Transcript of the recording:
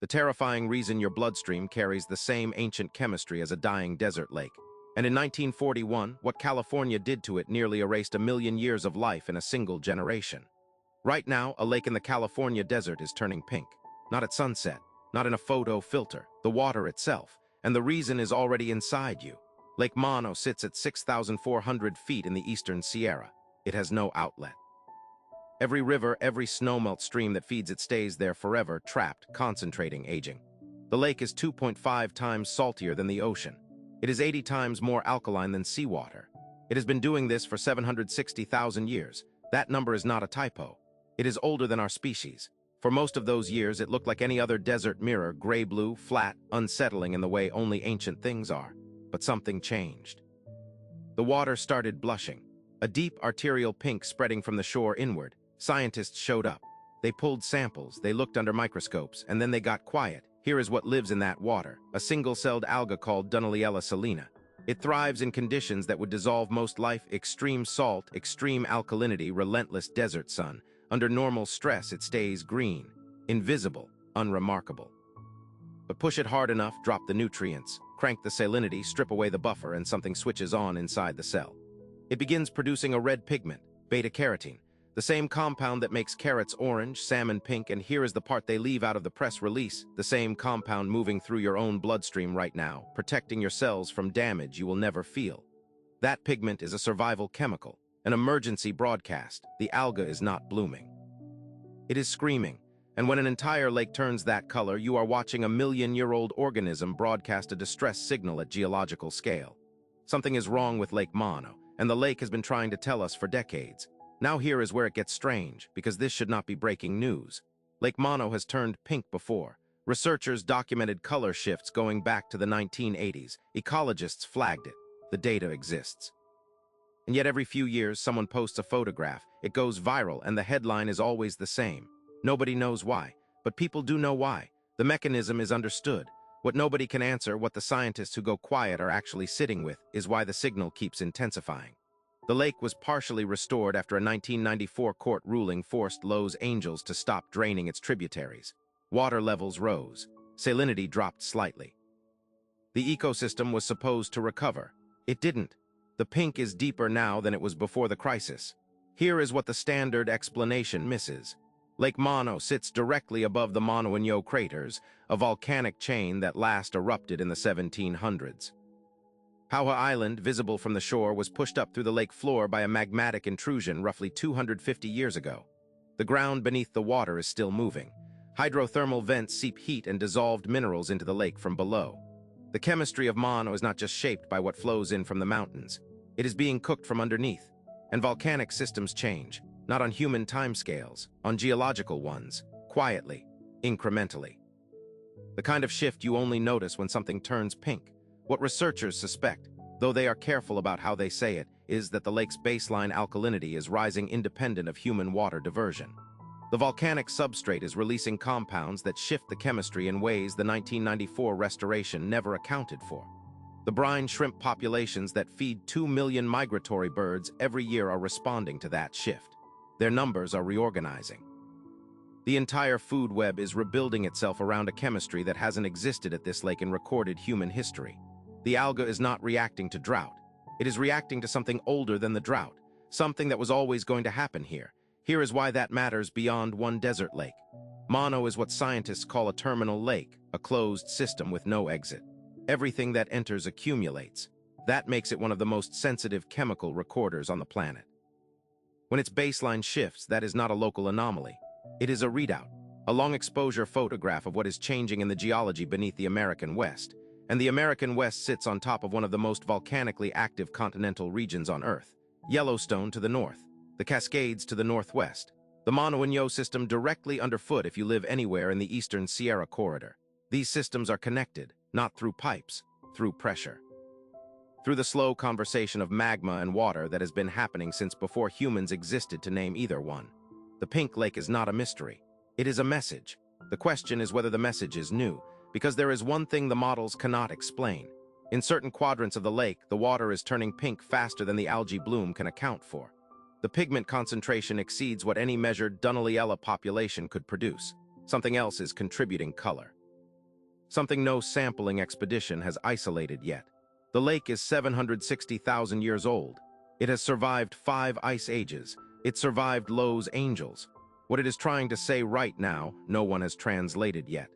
The terrifying reason your bloodstream carries the same ancient chemistry as a dying desert lake. And in 1941, what California did to it nearly erased 1 million years of life in a single generation. Right now, a lake in the California desert is turning pink. Not at sunset, not in a photo filter, the water itself. And the reason is already inside you. Lake Mono sits at 6,400 feet in the eastern Sierra. It has no outlet. Every river, every snowmelt stream that feeds it stays there forever, trapped, concentrating, aging. The lake is 2.5 times saltier than the ocean. It is 80 times more alkaline than seawater. It has been doing this for 760,000 years. That number is not a typo. It is older than our species. For most of those years, it looked like any other desert mirror, gray-blue, flat, unsettling in the way only ancient things are. But something changed. The water started blushing, a deep arterial pink spreading from the shore inward. Scientists showed up. They pulled samples, they looked under microscopes, and then they got quiet. Here is what lives in that water, a single-celled alga called Dunaliella salina. It thrives in conditions that would dissolve most life: extreme salt, extreme alkalinity, relentless desert sun. Under normal stress, it stays green, invisible, unremarkable. But push it hard enough, drop the nutrients, crank the salinity, strip away the buffer, and something switches on inside the cell. It begins producing a red pigment, beta-carotene, the same compound that makes carrots orange, salmon pink, and here is the part they leave out of the press release, the same compound moving through your own bloodstream right now, protecting your cells from damage you will never feel. That pigment is a survival chemical, an emergency broadcast. The alga is not blooming. It is screaming, and when an entire lake turns that color, you are watching a 1 million-year-old organism broadcast a distress signal at geological scale. Something is wrong with Lake Mono, and the lake has been trying to tell us for decades. Now here is where it gets strange, because this should not be breaking news. Lake Mono has turned pink before. Researchers documented color shifts going back to the 1980s. Ecologists flagged it. The data exists. And yet every few years someone posts a photograph, it goes viral, and the headline is always the same. Nobody knows why, but people do know why. The mechanism is understood. What nobody can answer, what the scientists who go quiet are actually sitting with, is why the signal keeps intensifying. The lake was partially restored after a 1994 court ruling forced Los Angeles to stop draining its tributaries. Water levels rose. Salinity dropped slightly. The ecosystem was supposed to recover. It didn't. The pink is deeper now than it was before the crisis. Here is what the standard explanation misses. Lake Mono sits directly above the Mono craters, a volcanic chain that last erupted in the 1700s. Hauha Island, visible from the shore, was pushed up through the lake floor by a magmatic intrusion roughly 250 years ago. The ground beneath the water is still moving. Hydrothermal vents seep heat and dissolved minerals into the lake from below. The chemistry of Mono is not just shaped by what flows in from the mountains. It is being cooked from underneath. And volcanic systems change, not on human timescales, on geological ones, quietly, incrementally. The kind of shift you only notice when something turns pink. What researchers suspect, though they are careful about how they say it, is that the lake's baseline alkalinity is rising independent of human water diversion. The volcanic substrate is releasing compounds that shift the chemistry in ways the 1994 restoration never accounted for. The brine shrimp populations that feed 2 million migratory birds every year are responding to that shift. Their numbers are reorganizing. The entire food web is rebuilding itself around a chemistry that hasn't existed at this lake in recorded human history. The alga is not reacting to drought. It is reacting to something older than the drought, something that was always going to happen here. Here is why that matters beyond one desert lake. Mono is what scientists call a terminal lake, a closed system with no exit. Everything that enters accumulates. That makes it one of the most sensitive chemical recorders on the planet. When its baseline shifts, that is not a local anomaly. It is a readout, a long-exposure photograph of what is changing in the geology beneath the American West. And the American West sits on top of one of the most volcanically active continental regions on Earth. Yellowstone to the north, the Cascades to the northwest, the Mono system directly underfoot if you live anywhere in the eastern Sierra corridor. These systems are connected, not through pipes, through pressure. Through the slow conversation of magma and water that has been happening since before humans existed to name either one. The pink lake is not a mystery. It is a message. The question is whether the message is new, because there is one thing the models cannot explain. In certain quadrants of the lake, the water is turning pink faster than the algae bloom can account for. The pigment concentration exceeds what any measured Dunaliella population could produce. Something else is contributing color. something no sampling expedition has isolated yet. The lake is 760,000 years old. It has survived 5 ice ages. It survived Lowe's angels. What it is trying to say right now, no one has translated yet.